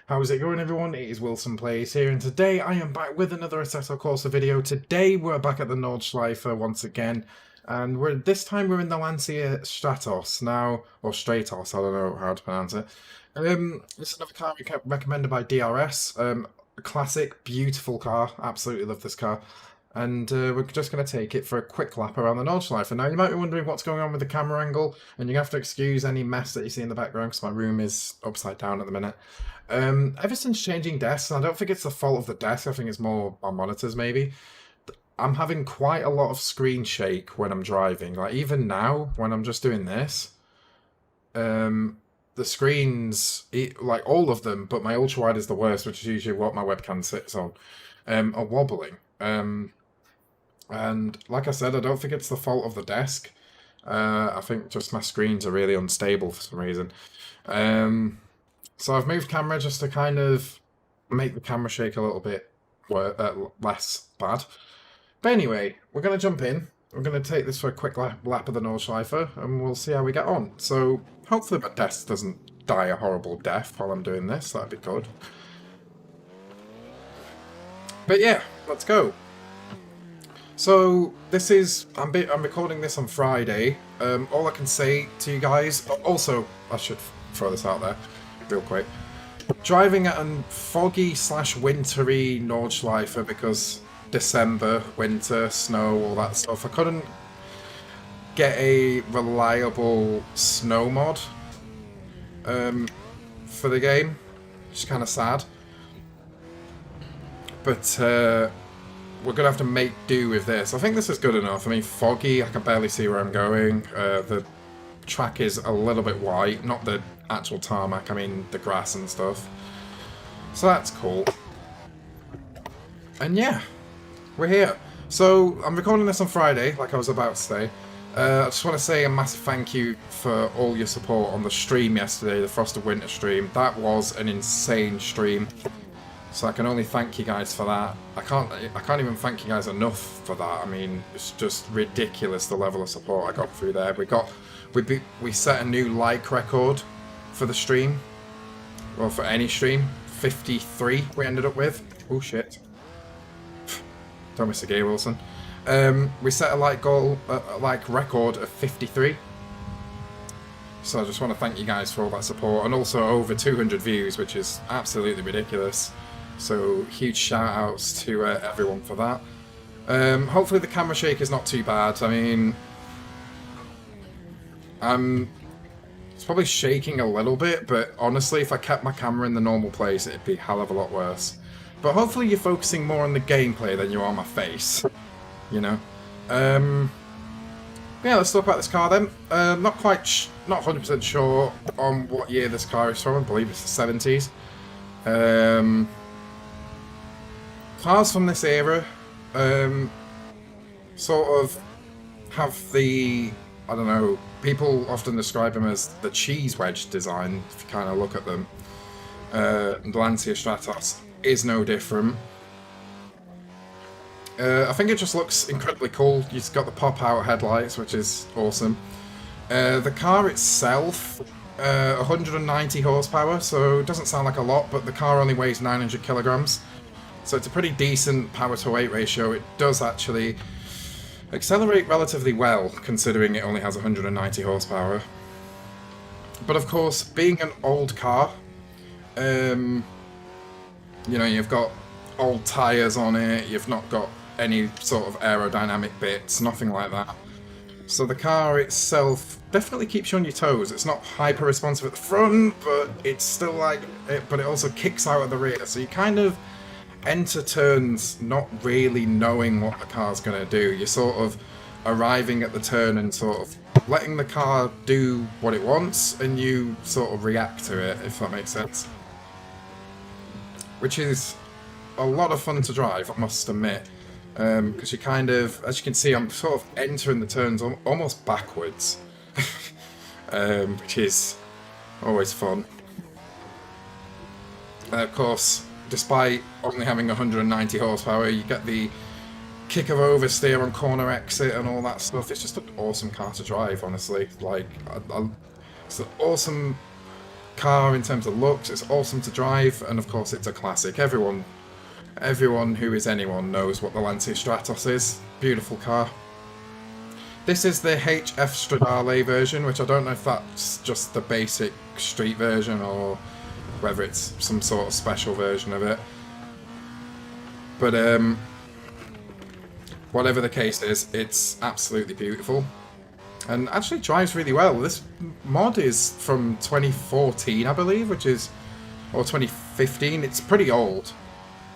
How's it going, everyone? It is WilsonPlays here, and today I am back with another Assetto Corsa video. Today we're back at the Nordschleife once again, and this time we're in the Lancia Stratos now, or Stratos, I don't know how to pronounce it. It's another car recommended by DRS. A classic, beautiful car. Absolutely love this car. And we're just going to take it for a quick lap around the Nordschleife. Now, you might be wondering what's going on with the camera angle, and you have to excuse any mess that you see in the background because my room is upside down at the minute. Ever since changing desks, and I don't think it's the fault of the desk, I think it's more our monitors maybe, I'm having quite a lot of screen shake when I'm driving. Like, even now, when I'm just doing this, the screens, like all of them, but my ultra-wide is the worst, which is usually what my webcam sits on, are wobbling. And like I said, I don't think it's the fault of the desk. I think just my screens are really unstable for some reason. So I've moved camera just to kind of make the camera shake a little bit less bad. But anyway, we're going to jump in. We're going to take this for a quick lap of the Nordschleife, and we'll see how we get on. So hopefully my desk doesn't die a horrible death while I'm doing this. That'd be good. But yeah, let's go. So this is, I'm recording this on Friday. All I can say to you guys, also I should throw this out there real quick. Driving at a foggy / wintry Nordschleife because December, winter, snow, all that stuff. I couldn't get a reliable snow mod for the game, which is kind of sad. But we're going to have to make do with this. I think this is good enough. I mean, foggy, I can barely see where I'm going. The track is a little bit white, not the actual tarmac, I mean the grass and stuff. So that's cool. And yeah, we're here. So I'm recording this on Friday, like I was about to say. I just want to say a massive thank you for all your support on the stream yesterday, the Frost of Winter stream. That was an insane stream. So I can only thank you guys for that. I can't even thank you guys enough for that. I mean, it's just ridiculous the level of support I got through there. We set a new like record for the stream, well, for any stream. 53 we ended up with. Oh shit! Don't miss a gay, Wilson. We set a like record of 53. So I just want to thank you guys for all that support, and also over 200 views, which is absolutely ridiculous. So huge shout outs to everyone for that. Hopefully the camera shake is not too bad. I mean, it's probably shaking a little bit, but honestly, if I kept my camera in the normal place, it'd be a hell of a lot worse. But hopefully you're focusing more on the gameplay than you are on my face, you know. Yeah, let's talk about this car then. Not 100% sure on what year this car is from. I believe it's the 70s. Cars from this era sort of have the, I don't know, people often describe them as the cheese wedge design, if you kind of look at them. The Lancia Stratos is no different. I think it just looks incredibly cool. You've got the pop-out headlights, which is awesome. The car itself, 190 horsepower, so it doesn't sound like a lot, but the car only weighs 900 kilograms. So it's a pretty decent power-to-weight ratio. It does actually accelerate relatively well, considering it only has 190 horsepower. But of course, being an old car, you know, you've got old tyres on it, you've not got any sort of aerodynamic bits, nothing like that. So the car itself definitely keeps you on your toes. It's not hyper responsive at the front, but it's still like it, but it also kicks out at the rear. So you kind of enter turns not really knowing what the car's going to do. You're sort of arriving at the turn and sort of letting the car do what it wants, and you sort of react to it, if that makes sense. Which is a lot of fun to drive, I must admit. Because you kind of, as you can see, I'm sort of entering the turns almost backwards, which is always fun. Of course, despite only having 190 horsepower, you get the kick of oversteer on corner exit and all that stuff. It's just an awesome car to drive, honestly. Like, it's an awesome car in terms of looks. It's awesome to drive, and of course it's a classic. Everyone who is anyone knows what the Lancia Stratos is. Beautiful car. This is the HF Stradale version, which I don't know if that's just the basic street version or whether it's some sort of special version of it. But whatever the case is, it's absolutely beautiful. And actually drives really well. This mod is from 2014, I believe, or 2015. It's pretty old.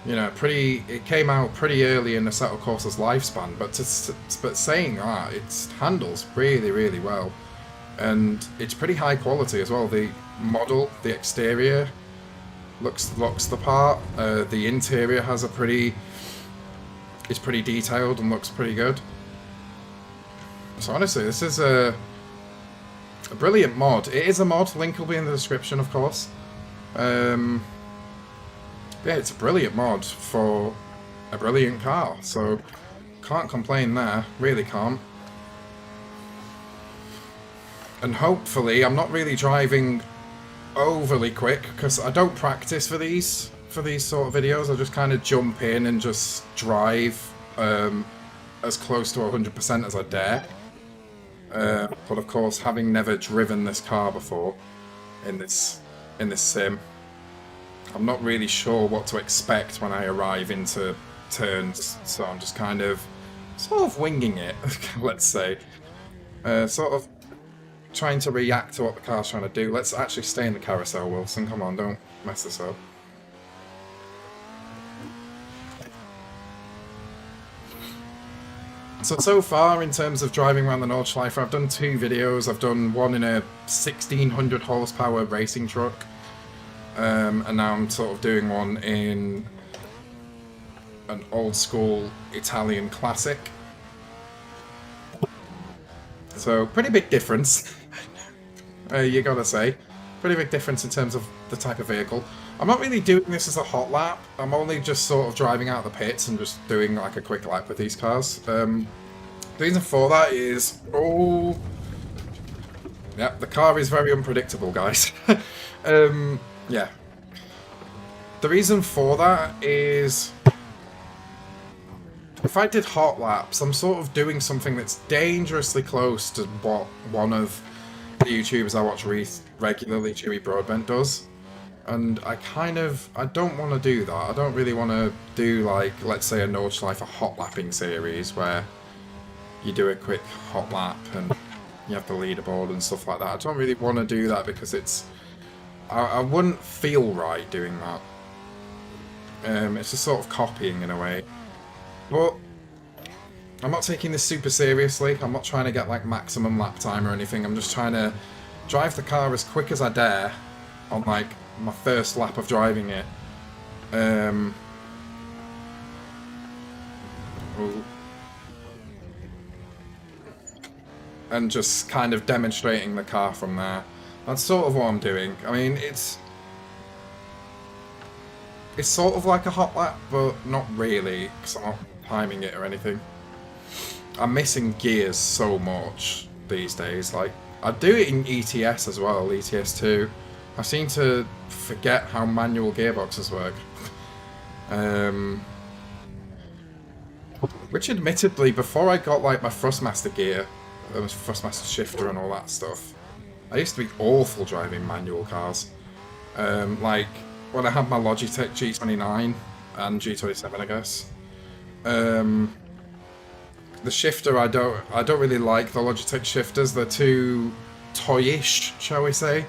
You know, it came out pretty early in the Assetto Corsa's lifespan, but saying that, it handles really, really well. And it's pretty high quality as well. The model, the exterior, looks the part. The interior is pretty detailed and looks pretty good. So honestly, this is a brilliant mod. It is a mod, link will be in the description, of course. Yeah, it's a brilliant mod for a brilliant car, so can't complain there, really can't. And hopefully I'm not really driving overly quick, because I don't practice for these sort of videos. I just kind of jump in and just drive as close to 100% as I dare. But of course, having never driven this car before in this sim, I'm not really sure what to expect when I arrive into turns, so I'm just kind of sort of winging it, let's say. Sort of trying to react to what the car's trying to do. Let's actually stay in the carousel, Wilson. Come on, don't mess this up. So far, in terms of driving around the Nordschleife, I've done 2 videos. I've done one in a 1600 horsepower racing truck. And now I'm sort of doing one in an old school Italian classic. So, pretty big difference. You gotta say. Pretty big difference in terms of the type of vehicle. I'm not really doing this as a hot lap. I'm only just sort of driving out of the pits and just doing like a quick lap with these cars. The reason for that is... oh... yeah, the car is very unpredictable, guys. Yeah. The reason for that is... if I did hot laps, I'm sort of doing something that's dangerously close to what one of the YouTubers I watch regularly, Jimmy Broadbent, does. And I don't want to do that. I don't really want to do, like, let's say a Nordschleife hot lapping series where you do a quick hot lap and you have the leaderboard and stuff like that. I don't really want to do that because it's... I wouldn't feel right doing that. It's just sort of copying in a way. But I'm not taking this super seriously. I'm not trying to get like maximum lap time or anything. I'm just trying to drive the car as quick as I dare on like my first lap of driving it. And just kind of demonstrating the car from there. That's sort of what I'm doing. I mean, it's sort of like a hot lap, but not really, because I'm not timing it or anything. I'm missing gears so much these days. Like, I do it in ETS as well, ETS 2. I seem to forget how manual gearboxes work. Which admittedly, before I got like my Thrustmaster gear, Thrustmaster shifter and all that stuff, I used to be awful driving manual cars. Like, when I had my Logitech G29 and G27, I guess. The shifter, I don't really like the Logitech shifters. They're too toyish, shall we say.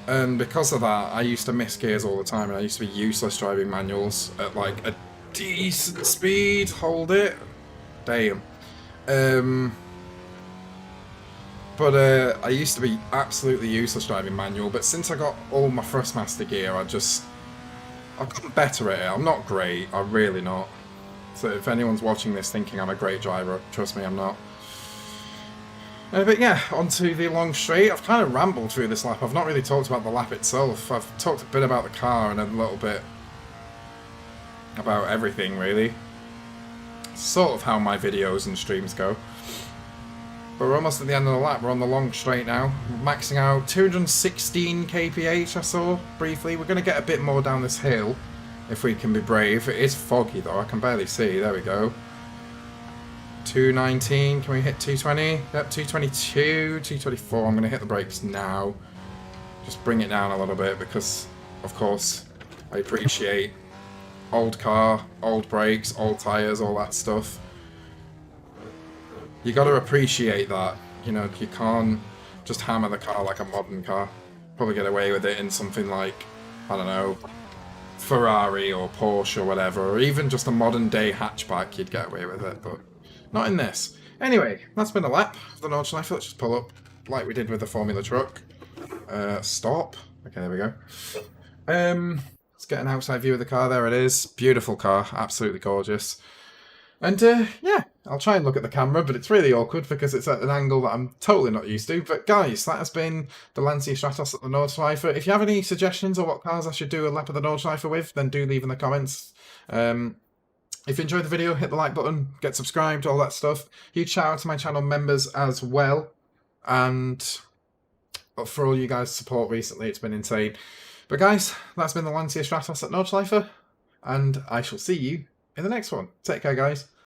And because of that, I used to miss gears all the time, and I used to be useless driving manuals at like a decent speed. Hold it. Damn. But I used to be absolutely useless driving manual, but since I got all my Thrustmaster gear, I've gotten better at it. I'm not great, I'm really not. So if anyone's watching this thinking I'm a great driver, trust me, I'm not. But yeah, onto the long straight. I've kind of rambled through this lap. I've not really talked about the lap itself. I've talked a bit about the car and a little bit about everything, really. Sort of how my videos and streams go. But we're almost at the end of the lap. We're on the long straight now. Maxing out 216 kph, I saw briefly. We're going to get a bit more down this hill if we can be brave. It is foggy though, I can barely see. There we go. 219, can we hit 220? Yep, 222, 224. I'm going to hit the brakes now. Just bring it down a little bit because, of course, I appreciate old car, old brakes, old tyres, all that stuff. You got to appreciate that. You know, you can't just hammer the car like a modern car. Probably get away with it in something like, I don't know, Ferrari or Porsche or whatever, or even just a modern day hatchback, you'd get away with it, but not in this. Anyway, that's been a lap of the Nordschleife. Let's just pull up like we did with the Formula truck. Stop. Okay, there we go. Let's get an outside view of the car. There it is. Beautiful car. Absolutely gorgeous. And yeah, I'll try and look at the camera, but it's really awkward because it's at an angle that I'm totally not used to. But guys, that has been the Lancia Stratos at the Nordschleife. If you have any suggestions or what cars I should do a lap of the Nordschleife with, then do leave in the comments. If you enjoyed the video, hit the like button, get subscribed, all that stuff. Huge shout out to my channel members as well. And for all you guys' support recently, it's been insane. But guys, that's been the Lancia Stratos at Nordschleife. And I shall see you in the next one. Take care, guys.